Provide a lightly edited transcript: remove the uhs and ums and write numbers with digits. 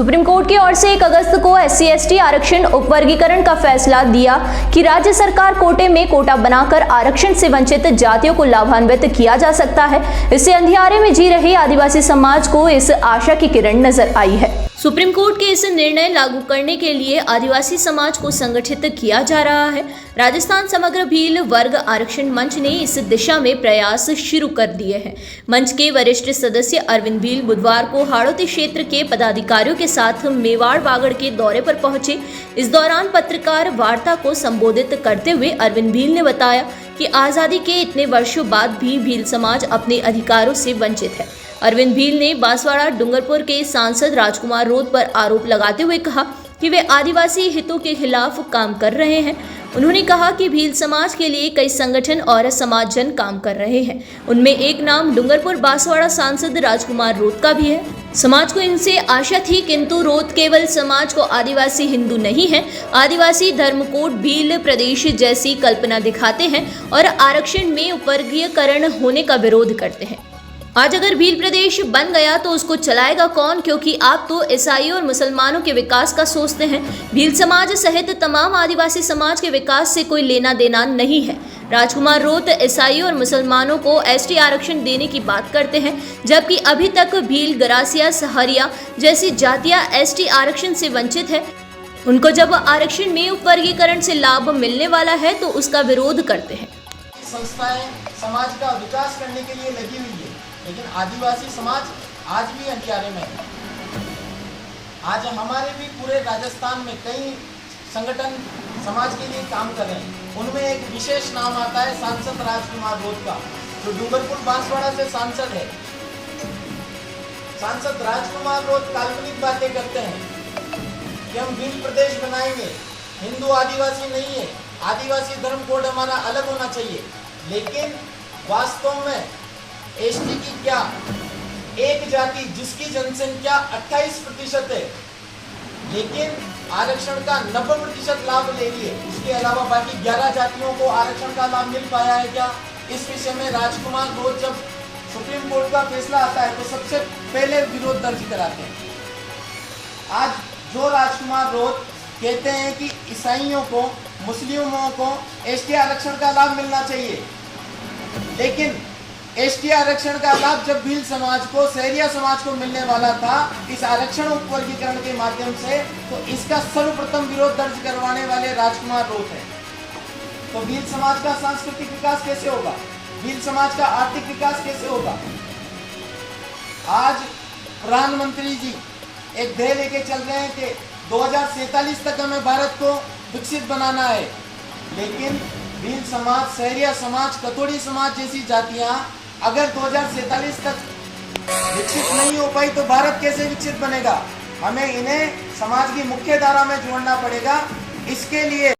Supreme court की ओर से 1 अगस्त को SC/ST आरक्षण उपवर्गीकरण का फैसला दिया कि राज्य सरकार कोटे में कोटा बनाकर आरक्षण से वंचित जातियों को लाभान्वित किया जा सकता है। इससे अंधियारे में जी रहे आदिवासी समाज को इस आशा की किरण नजर आई है। सुप्रीम कोर्ट के इस निर्णय लागू करने के लिए आदिवासी समाज को संगठित किया जा रहा है। राजस्थान समग्र भील वर्ग आरक्षण मंच ने इस दिशा में प्रयास शुरू कर दिए हैं। मंच के वरिष्ठ सदस्य अरविंद भील बुधवार को हाड़ौती क्षेत्र के पदाधिकारियों के साथ मेवाड़ बागड़ के दौरे पर पहुंचे। इस दौरान पत्रकार वार्ता को संबोधित करते हुए अरविंद भील ने बताया कि आज़ादी के इतने वर्षों बाद भी भील समाज अपने अधिकारों से वंचित है। अरविंद भील ने बांसवाड़ा डूंगरपुर के सांसद राजकुमार रोत पर आरोप लगाते हुए कहा कि वे आदिवासी हितों के खिलाफ काम कर रहे हैं। उन्होंने कहा कि भील समाज के लिए कई संगठन और समाजजन काम कर रहे हैं। उनमें एक नाम डूंगरपुर बांसवाड़ा सांसद राजकुमार रोत का भी है। समाज को इनसे आशा थी, किंतु रोत केवल समाज को आदिवासी हिंदू नहीं है, आदिवासी धर्मकोड भील प्रदेश जैसी कल्पना दिखाते हैं और आरक्षण में उपवर्गीकरण होने का विरोध करते हैं। आज अगर भील प्रदेश बन गया तो उसको चलाएगा कौन, क्योंकि आप तो ईसाइयों और मुसलमानों के विकास का सोचते हैं। भील समाज सहित तमाम आदिवासी समाज के विकास से कोई लेना देना नहीं है। राजकुमार रोत ईसाइयों और मुसलमानों को ST आरक्षण देने की बात करते हैं, जबकि अभी तक भील, गरासिया, सहरिया जैसी जातियां ST आरक्षण से वंचित है। उनको जब आरक्षण में उपवर्गीकरण से लाभ मिलने वाला है तो उसका विरोध करते हैं। संस्थाएं समाज का विकास करने के लिए लगी हुई है, लेकिन आदिवासी समाज आज भी अंधियारे में है। आज हमारे भी पूरे राजस्थान में कई संगठन समाज के लिए काम कर रहे हैं। उनमें एक विशेष नाम आता है सांसद राजकुमार रोत का, जो डूंगरपुर बांसवाड़ा से सांसद है। सांसद राजकुमार रोत काल्पनिक बातें करते हैं कि हम भील प्रदेश बनाएंगे, हिंदू आदिवासी नहीं है, आदिवासी धर्म कोड हमारा अलग होना चाहिए। लेकिन वास्तव में ST की क्या एक जाति जिसकी जनसंख्या 28% है, लेकिन आरक्षण का 90% लाभ ले रही है। इसके अलावा बाकी 11 जातियों को आरक्षण का लाभ मिल पाया है क्या? इस विषय में राजकुमार रोत जब सुप्रीम कोर्ट का फैसला आता है तो सबसे पहले विरोध दर्ज कराते हैं। आज जो राजकुमार रोत कहते हैं कि ईसाइयों को, मुस्लिमों को ST आरक्षण का लाभ मिलना चाहिए, लेकिन ST आरक्षण का लाभ जब भील समाज को, सहरिया समाज को मिलने वाला था इस आरक्षण उपवर्गीकरण के माध्यम से, तो इसका सर्वप्रथम विरोध दर्ज करवाने वाले राजकुमार रोत हैं। तो भील समाज का सांस्कृतिक विकास कैसे होगा? भील समाज का आर्थिक विकास कैसे होगा? आज प्रधानमंत्री जी एक ध्येय लेके चल रहे हैं कि 2047 तक हमें भारत को विकसित बनाना है, लेकिन भील समाज, सहरिया समाज, कथोड़ी समाज जैसी जातियां अगर 2047 तक विकसित नहीं हो पाई तो भारत कैसे विकसित बनेगा? हमें इन्हें समाज की मुख्य धारा में जोड़ना पड़ेगा। इसके लिए